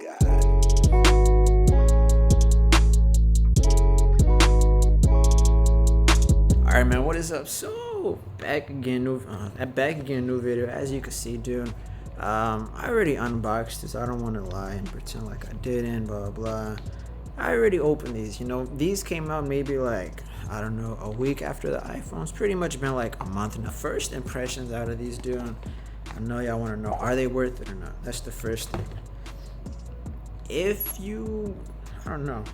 God. Alright, man, what is up? So, back again, new video. As you can see, dude, I already unboxed this. I don't want to lie and pretend like I didn't, blah, blah. I already opened these. These came out maybe like, I don't know, a week after the iPhone's pretty much been like a month. And the first impressions out of these, dude, I know y'all want to know, are they worth it or not? That's the first thing. I don't know.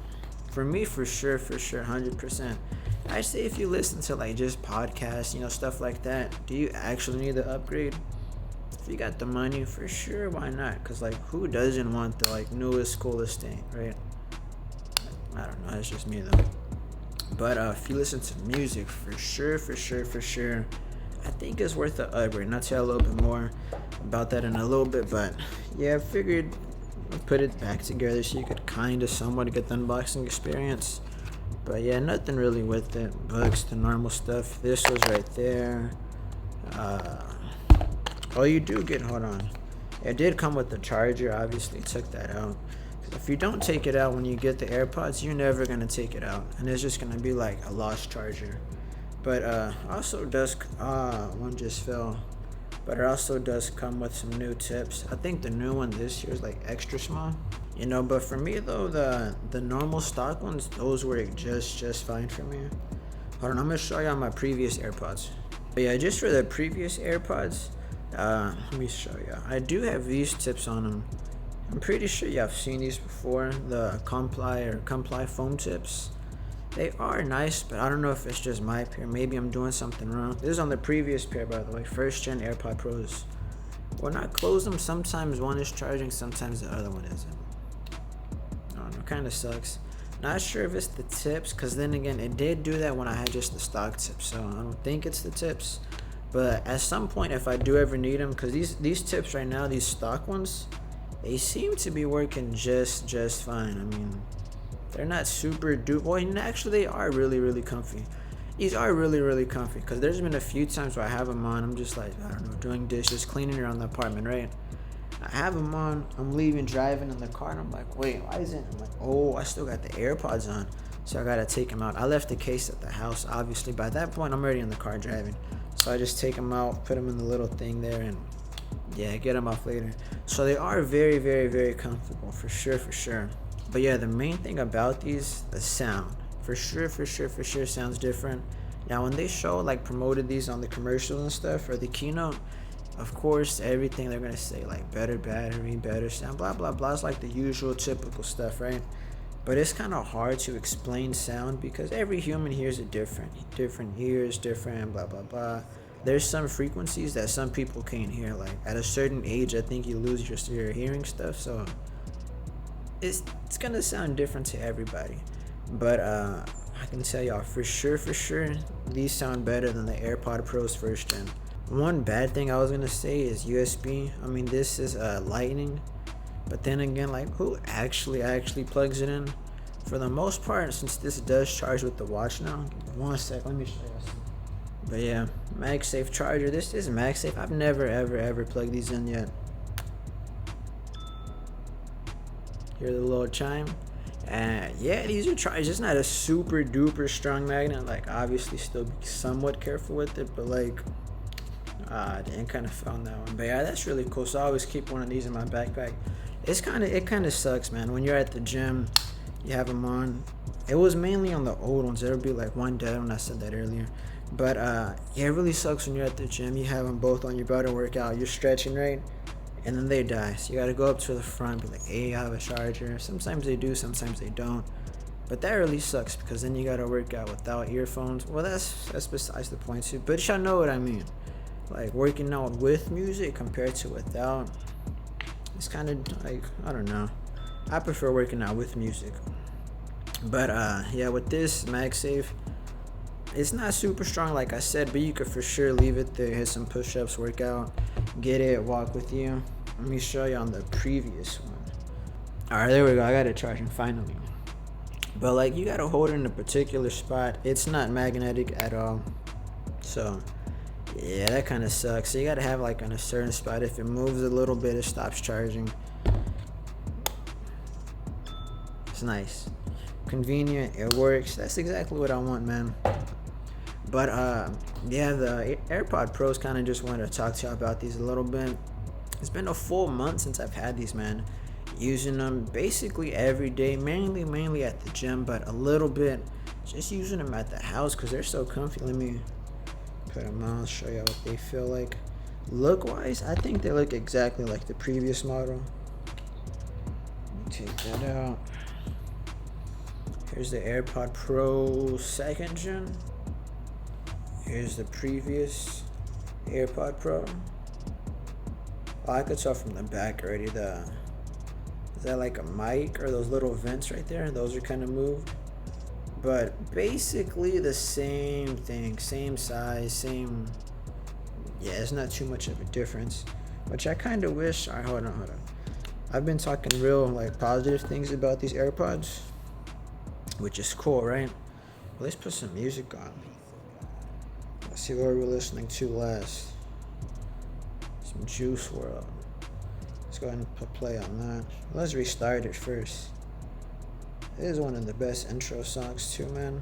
For me, for sure, 100%. I say if you listen to like just podcasts, stuff like that, do you actually need the upgrade? If you got the money, for sure, why not? Because like, who doesn't want the like newest, coolest thing, right? I don't know, that's just me though. But if you listen to music, for sure, I think it's worth the upgrade. And I'll tell you a little bit more about that in a little bit, but yeah, I figured I'd put it back together so you could kind of somewhat get the unboxing experience. But yeah, nothing really with it. Books, the normal stuff. This was right there. You do get, hold on. It did come with the charger. Obviously, took that out. If you don't take it out when you get the AirPods, you're never going to take it out. And it's just going to be like a lost charger. But also does, one just fell. But it also does come with some new tips. I think the new one this year is like extra small. But for me though, the normal stock ones, those work just fine for me. Hold on, I'm gonna show y'all my previous AirPods. But yeah, just for the previous AirPods, let me show y'all. I do have these tips on them. I'm pretty sure y'all have seen these before. The Comply foam tips. They are nice, but I don't know if it's just my pair. Maybe I'm doing something wrong. This is on the previous pair, by the way, first gen AirPod Pros. When I close them, sometimes one is charging, sometimes the other one isn't. I don't know, kind of sucks. Not sure if it's the tips, because then again, it did do that when I had just the stock tips, so I don't think it's the tips. But at some point, if I do ever need them, because these tips right now, these stock ones, they seem to be working just fine. I mean, they're not super duper. Well, actually, they are really comfy. These are really comfy, because there's been a few times where I have them on. I'm just like, I don't know, doing dishes, cleaning around the apartment, right? I have them on. I'm leaving, driving in the car, and I'm like, wait, why isn't? I'm like, oh, I still got the AirPods on, so I gotta take them out. I left the case at the house. Obviously, by that point, I'm already in the car driving, so I just take them out, put them in the little thing there, and yeah, get them off later. So they are very comfortable, for sure. But yeah, the main thing about these, the sound. For sure sounds different. Now, when they show, like, promoted these on the commercials and stuff, or the keynote, of course, everything they're going to say, like, better battery, better sound, blah, blah, blah. It's like the usual, typical stuff, right? But it's kind of hard to explain sound because every human hears it different. Different ears, different, blah, blah, blah. There's some frequencies that some people can't hear. Like, at a certain age, I think you lose your hearing stuff, so it's gonna sound different to everybody. But I can tell y'all for sure these sound better than the AirPod Pros first gen. One bad thing I was gonna say is USB. I mean, this is Lightning, but then again, like, who actually plugs it in? For the most part, since this does charge with the watch now. One sec, let me show you something. But yeah, MagSafe charger. This is MagSafe. I've never ever plugged these in yet. Hear the little chime. And yeah, these are charged. It's not a super duper strong magnet. Like, obviously still be somewhat careful with it, but like, I didn't kind of found that one. But yeah, that's really cool. So I always keep one of these in my backpack. It kind of sucks, man. When you're at the gym, you have them on. It was mainly on the old ones. There would be like one dead when I said that earlier. But yeah, it really sucks when you're at the gym. You have them both on. You're about to work out. You're stretching, right? And then they die. So you gotta go up to the front, be like, hey, I have a charger. Sometimes they do, sometimes they don't. But that really sucks because then you gotta work out without earphones. Well, that's besides the point too. But y'all know what I mean. Like, working out with music compared to without. It's kind of like, I don't know. I prefer working out with music. But yeah, with this MagSafe, it's not super strong like I said, but you could for sure leave it there, hit some push-ups, work out, get it, walk with you. Let me show you on the previous one. Alright, there we go. I got it charging finally. But like, you gotta hold it in a particular spot. It's not magnetic at all. So yeah, that kind of sucks. So you gotta have like on a certain spot. If it moves a little bit, it stops charging. It's nice, convenient. It works. That's exactly what I want, man. But yeah, the AirPod Pros kind of just wanted to talk to you about these a little bit. It's been a full month since I've had these, man. Using them basically every day, mainly at the gym, but a little bit just using them at the house because they're so comfy. Let me put them on, show you what they feel like. Look wise, I think they look exactly like the previous model. Take that out. Here's the AirPod Pro 2nd gen. Here's the previous AirPod Pro. Oh, I could tell from the back already. Is that like a mic or those little vents right there? Those are kind of moved. But basically the same thing, same size, same. Yeah, it's not too much of a difference. Which I kind of wish. Alright, hold on. I've been talking real like positive things about these AirPods, which is cool, right? Well, let's put some music on. Let's see what we were listening to last. Some Juice WRLD. Let's go ahead and put play on that. Let's restart it first. It is one of the best intro songs too, man.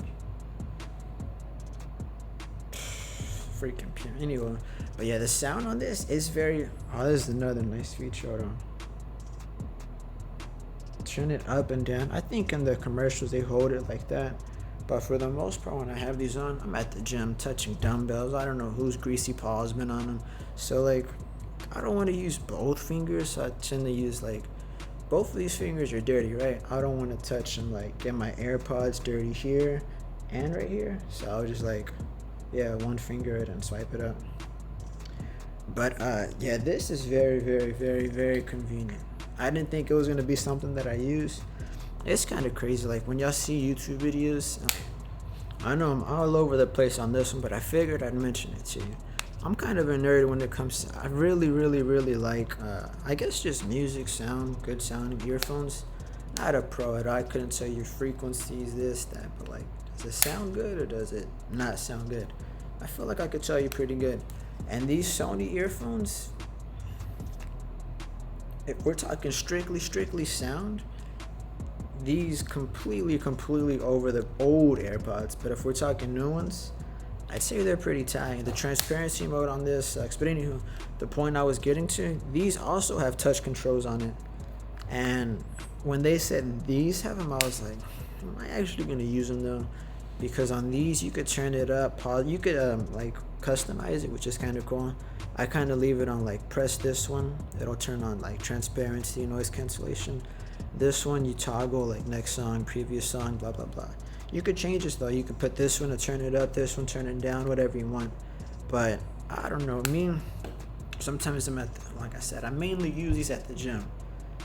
Freaking pure. Anyway, but yeah, the sound on this is very. Oh, this is another nice feature. Hold on. Turn it up and down. I think in the commercials they hold it like that, but for the most part when I have these on, I'm at the gym touching dumbbells. I don't know whose greasy paws been on them, so like I don't want to use both fingers, so I tend to use like both of these fingers are dirty, right? I don't want to touch them, like get my AirPods dirty here and right here, so I'll just like one finger it and swipe it up. But yeah, this is very very convenient. I didn't think it was going to be something that I use. It's kind of crazy. Like when y'all see YouTube videos, I know I'm all over the place on this one, but I figured I'd mention it to you. I'm kind of a nerd when it comes to, I really like, I guess just music, sound, good sound earphones. Not a pro at all. I couldn't tell you frequencies, this, that, but like, does it sound good or does it not sound good? I feel like I could tell you pretty good. And these Sony earphones, if we're talking strictly sound, these completely over the old AirPods. But if we're talking new ones, I'd say they're pretty tight. The transparency mode on this sucks. But anywho, the point I was getting to, these also have touch controls on it. And when they said these have them, I was like, am I actually going to use them though? Because on these, you could turn it up, pause. You could like customize it, which is kind of cool. I kind of leave it on like press this one. It'll turn on like transparency, noise cancellation. This one, you toggle like next song, previous song, blah, blah, blah. You could change this though. You could put this one to turn it up, this one turn it down, whatever you want. But I don't know. Sometimes I'm like I said, I mainly use these at the gym.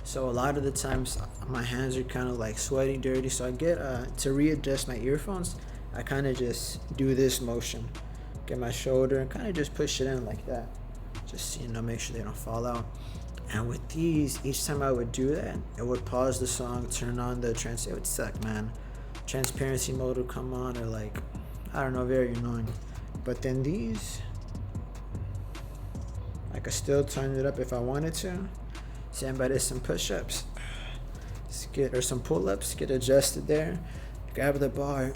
So a lot of the times my hands are kind of like sweaty, dirty. So I get to readjust my earphones, I kind of just do this motion. Get my shoulder and kind of just push it in like that. Just, make sure they don't fall out. And with these, each time I would do that, it would pause the song, turn on the it would suck, man. Transparency mode would come on, or like, I don't know, very annoying. But then these, I could still turn it up if I wanted to. Saying by this, some push-ups, or some pull-ups, get adjusted there. Grab the bar,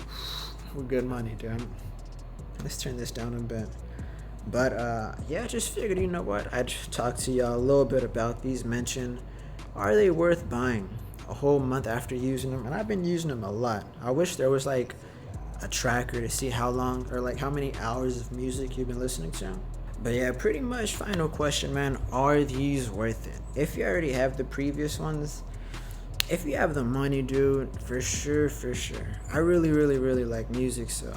we're good money, dude. Let's turn this down a bit. But yeah, just figured, you know what, I'd talk to y'all a little bit about these. Mention, are they worth buying a whole month after using them? And I've been using them a lot. I wish there was like a tracker to see how long or like how many hours of music you've been listening to. But yeah, pretty much final question, man, are these worth it? If you already have the previous ones, if you have the money, dude, for sure. I really like music, so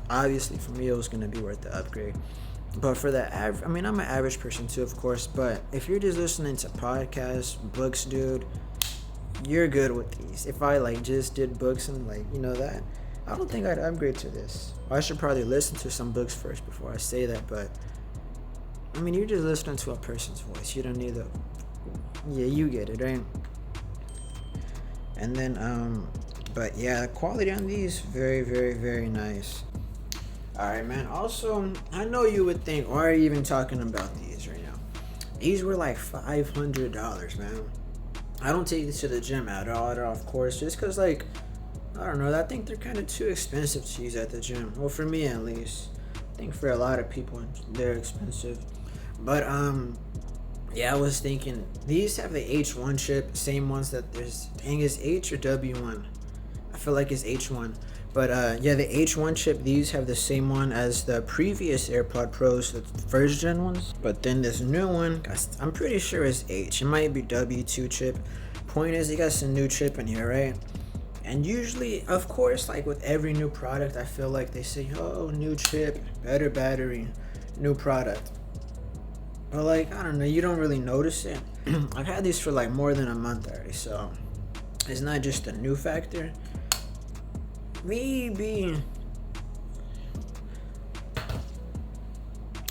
obviously for me it was gonna be worth the upgrade. But for the average, I'm an average person too, of course, but if you're just listening to podcasts, books, dude, you're good with these. If I like just did books and like, that, I don't think I'd upgrade to this. I should probably listen to some books first before I say that, but you're just listening to a person's voice. You don't need you get it, right? And then but yeah, the quality on these, very nice. Alright, man. Also, I know you would think, why are you even talking about these right now? These were like $500, man. I don't take these to the gym at all, of course, just because, like, I don't know, I think they're kind of too expensive to use at the gym. Well, for me at least. I think for a lot of people, they're expensive. But, yeah, I was thinking, these have the H1 chip, same ones that there's, dang, is H or W1? I feel like it's H1. But yeah, the H1 chip, these have the same one as the previous AirPod Pros, the first gen ones. But then this new one, I'm pretty sure it's H. It might be W2 chip. Point is, you got some new chip in here, right? And usually, of course, like with every new product, I feel like they say, oh, new chip, better battery, new product. But like, I don't know, you don't really notice it. I've had these for like more than a month already, so it's not just a new factor. Maybe.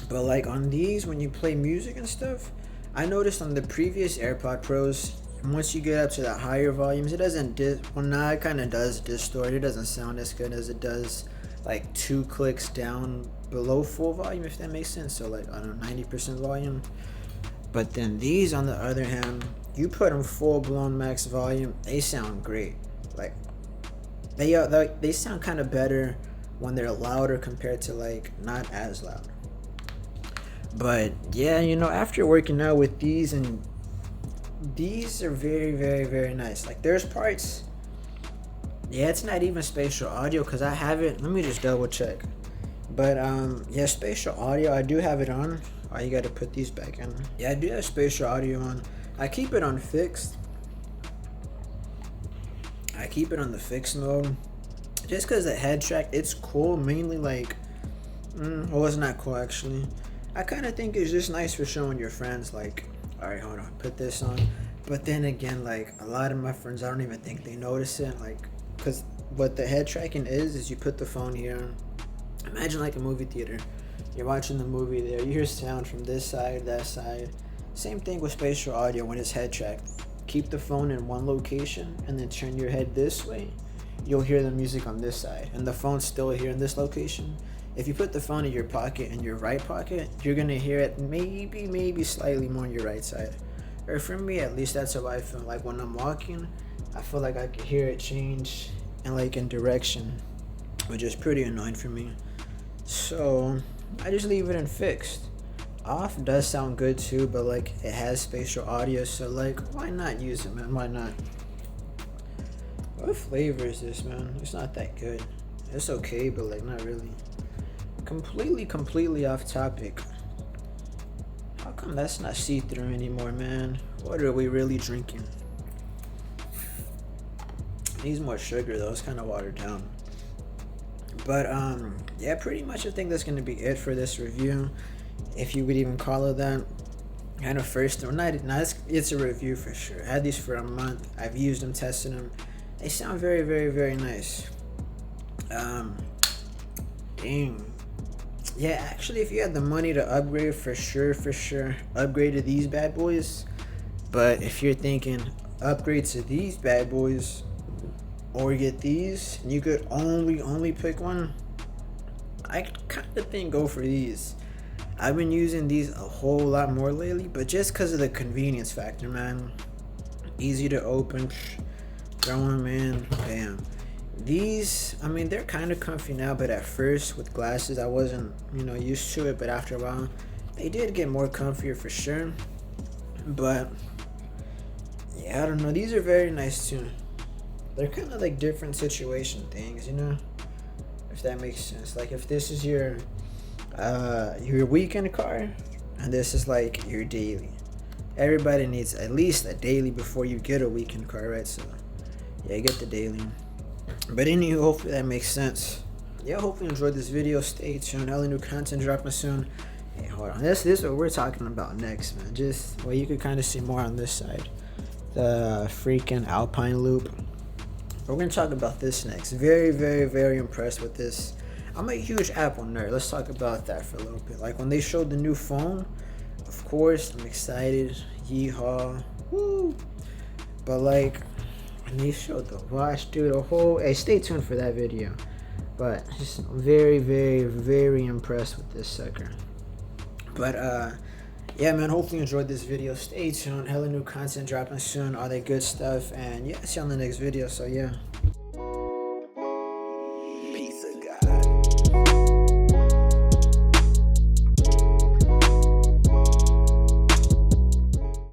But like on these, when you play music and stuff, I noticed on the previous AirPod Pros, once you get up to the higher volumes, it doesn't well, now it kind of does distort. It doesn't sound as good as it does like 2 clicks down below full volume, if that makes sense. So like, I don't know, 90% volume. But then these, on the other hand, you put them full blown max volume, they sound great. Like they sound kind of better when they're louder compared to like not as loud. But yeah, you know, after working out with these, and these are very, very, very nice. Like there's parts, yeah, it's not even spatial audio because I have it. Let me just double check. But yeah, spatial audio, I do have it on. Oh, you gotta put these back in. Yeah, I do have spatial audio on. I keep it on fixed. I keep it on the fixed mode. Just because the head track, it's cool. Mainly like, well, it's not cool actually. I kind of think it's just nice for showing your friends, like, all right, hold on, put this on. But then again, like, a lot of my friends, I don't even think they notice it. Like, because what the head tracking is you put the phone here. Imagine like a movie theater. You're watching the movie there. You hear sound from this side, that side. Same thing with spatial audio when it's head tracked. Keep the phone in one location and then turn your head this way. You'll hear the music on this side. And the phone's still here in this location. If you put the phone in your pocket, in your right pocket, you're going to hear it maybe slightly more on your right side. Or for me, at least, that's how I feel. Like when I'm walking, I feel like I can hear it change and like in direction, which is pretty annoying for me. So I just leave it in fixed. Off does sound good too, but like it has spatial audio, so like why not use it, man? Why not? What flavor is this, man? It's not that good. It's okay, but like not really. Completely off topic. How come that's not see-through anymore, man? What are we really drinking? Needs more sugar though. It's kind of watered down. But yeah, pretty much I think that's gonna be it for this review, if you would even call it that. Kind of first, or not, it's a review for sure. I had these for a month. I've used them, tested them. They sound very, very, very nice. Dang. Yeah, actually, if you had the money to upgrade, for sure, upgrade to these bad boys. But if you're thinking upgrade to these bad boys or get these, and you could only pick one, I kind of think go for these. I've been using these a whole lot more lately, but just because of the convenience factor, man. Easy to open, throw them in, bam. These, I mean, they're kind of comfy now, but at first with glasses, I wasn't, used to it. But after a while, they did get more comfier for sure. But yeah, I don't know. These are very nice too. They're kind of like different situation things, if that makes sense. Like if this is your weekend car, and this is like your daily. Everybody needs at least a daily before you get a weekend car, right? So yeah, get the daily. But anywho, hopefully that makes sense. Yeah, hopefully you enjoyed this video. Stay tuned. All the new content dropping soon. Hey, hold on. This is what we're talking about next, man. Just well, you could kind of see more on this side. The freaking Alpine loop. We're gonna talk about this next. Very, very, very impressed with this. I'm a huge Apple nerd. Let's talk about that for a little bit. Like when they showed the new phone, of course, I'm excited. Yeehaw. Woo. But like, and they showed the watch, dude, hey, stay tuned for that video. But just very, very, very impressed with this sucker. But yeah, man, hopefully you enjoyed this video. Stay tuned. Hella new content dropping soon. All that good stuff. And yeah, see you on the next video. So yeah.